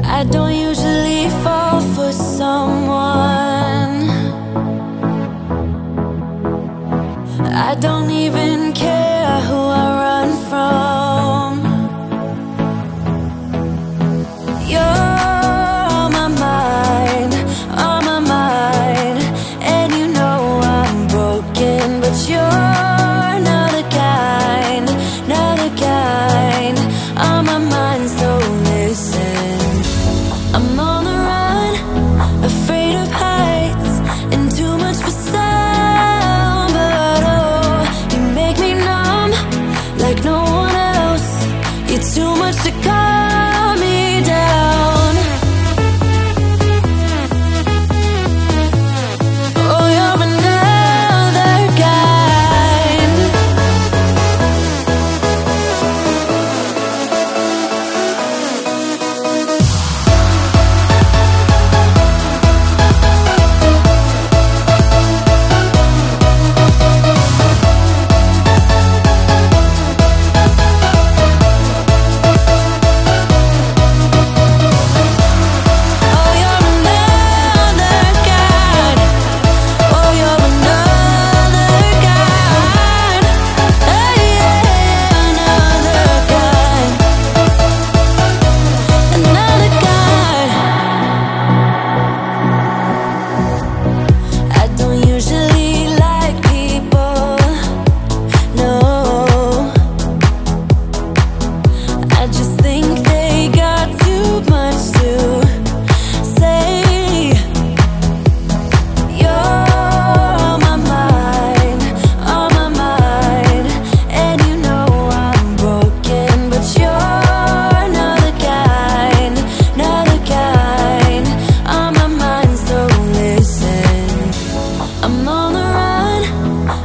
I don't usually fall for someone. I don't even care who I run from. You're on my mind, and you know I'm broken, but you're not the kind, on my mind, so listen. I'm on the run, afraid of heights, and too much for sound, but oh, you make me numb, like no one else. You're too much to calm me down. Oh, you're another kind. Oh, you're another kind. Oh, you're another kind. Oh, yeah, another kind. Another kind. I don't usually like people, no. I just think they got too much to say. You're on my mind, and you know I'm broken, but you're another kind, on my mind, so listen. I'm on the run,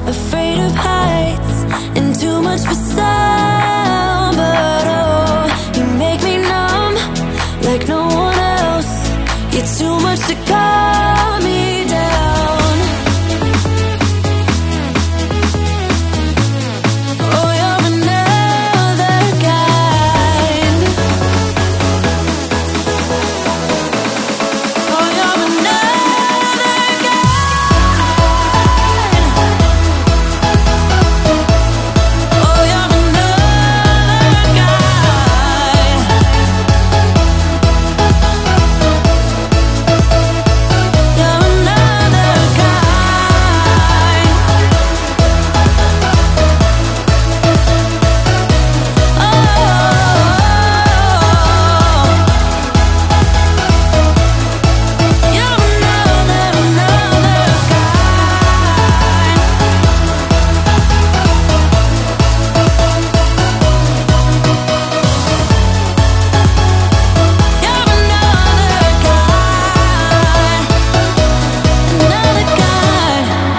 afraid of heights, and too much for sound, but oh, you make me numb, like no one else. You're too much to calm me down. Oh, you're another kind. Oh, you're another kind. Oh, you're another kind. You're another kind. Oh, you're another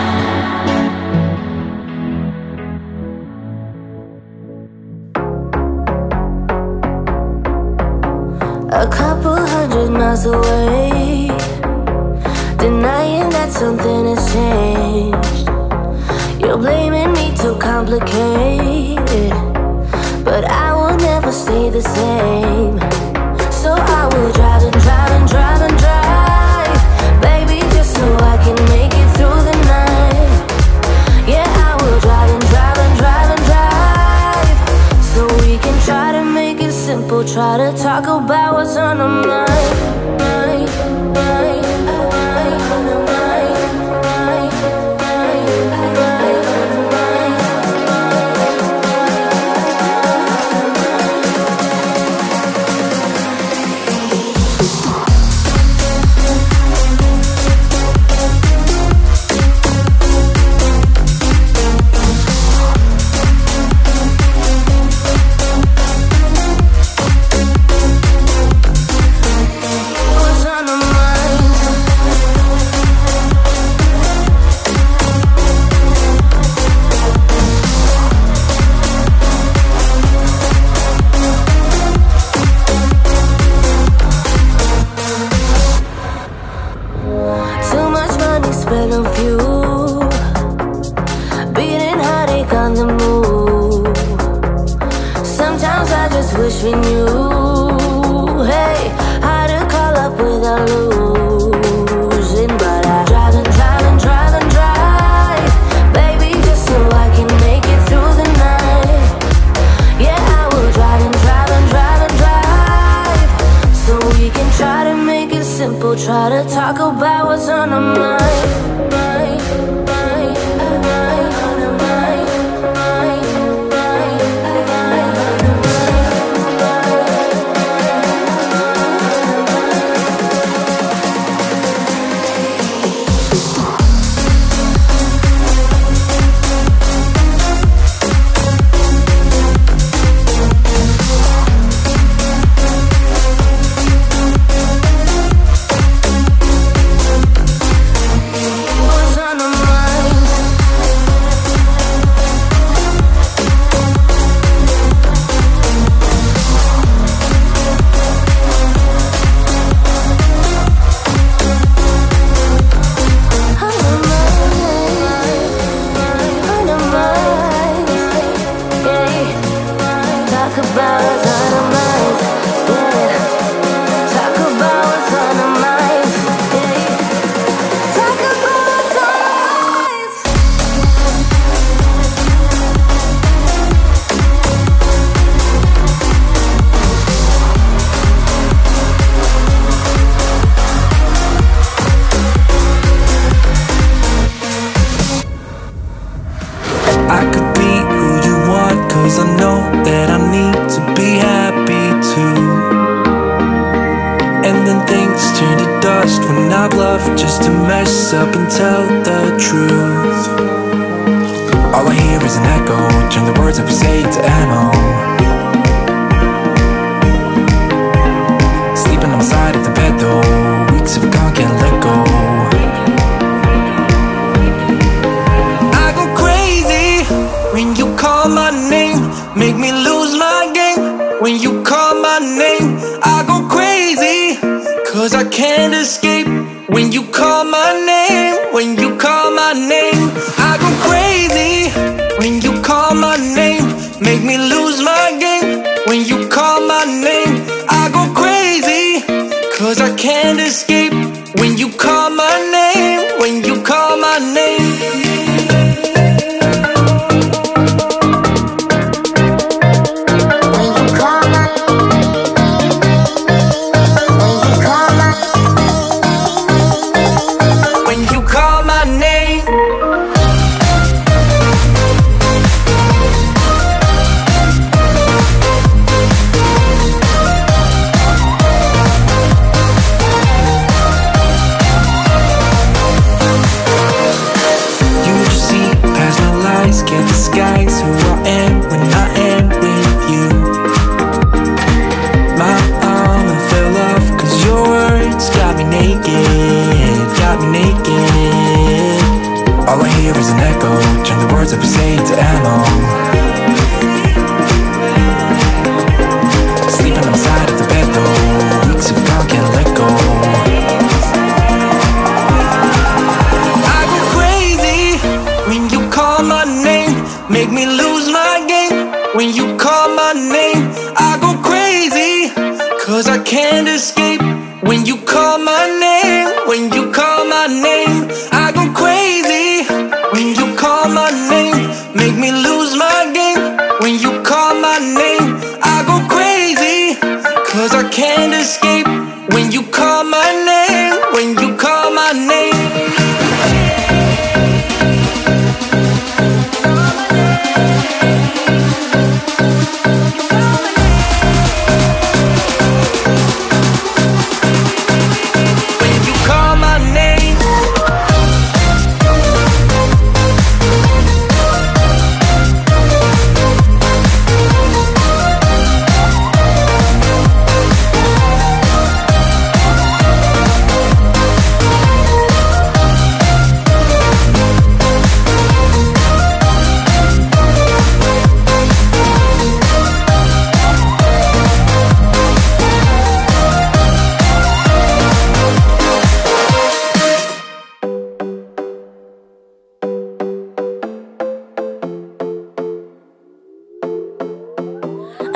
A couple 100 miles away, denying that something has changed. You're blaming me too complicated, but I will never stay the same. So I will drive and drive and drive and drive, baby, just so I can make it through the night. Yeah, I will drive and drive and drive and drive, so we can try to make it simple. Try to talk about what's on our mind. on the move. Sometimes I just wish we knew, hey, how to call up without losing. But I drive and drive and drive and drive, baby, just so I can make it through the night. Yeah, I will drive and drive and drive and drive, so we can try to make it simple. Try to talk about what's on our mind.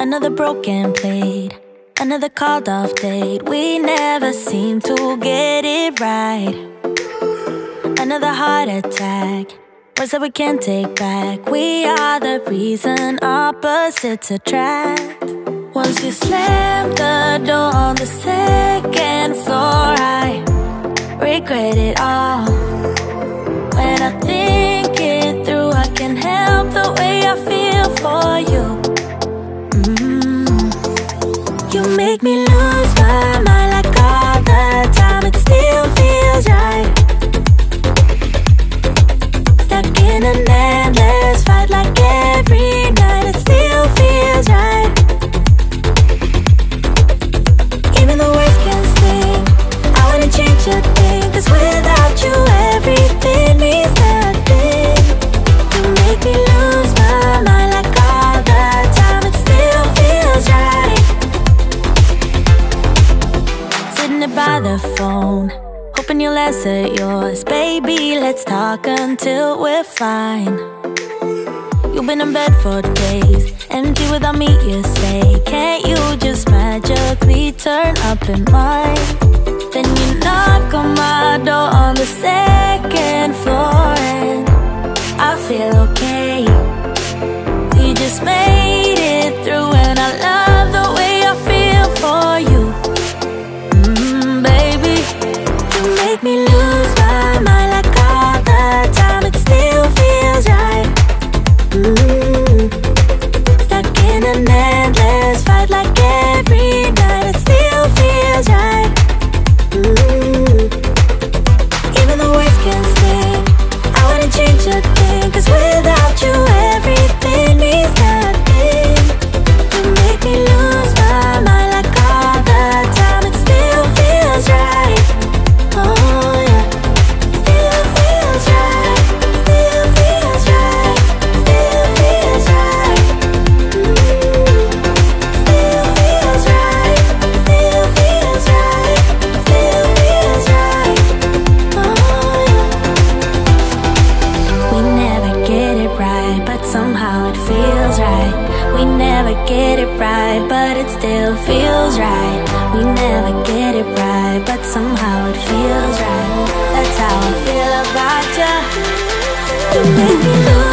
Another broken plate, another called off date. We never seem to get it right. Another heart attack, words that we can't take back. We are the reason opposites attract. Once you slam the door on the second floor, I regret it all. When I think it through, I can't help the way I feel for you. You make me lose my mind like all the time. It still feels right. Stuck in an endless fight like every night. It still feels right. Even the words can sting. I wanna change a thing, 'cause without you everything means nothing. You make me lose my mind like all the time. It still feels right. Sitting there by the phone, hoping you'll answer yours. Baby, let's talk until we're fine. You've been in bed for days, empty without me, you say. Can't you just magically turn up in mine? Then you knock on my door on the second floor, and I feel okay. We just made it through, and I love the way I feel for you. Baby, you make me lose my mind like all the time. It still feels right. Stuck in an endless fight like every night. It still feels right. Even the words can sting. I wouldn't change a thing, 'cause without you everything means nothing. You make me lose my mind like all the time. It still feels right. Oh yeah, still feels right. Still feels right. Still feels right. Still feels right. Still feels right. Still feels right. Oh yeah. We never get it right, but somehow it feels right. We never get it right, but it still feels right. We never get it right, but somehow it feels right. That's how I feel about you. You make me lose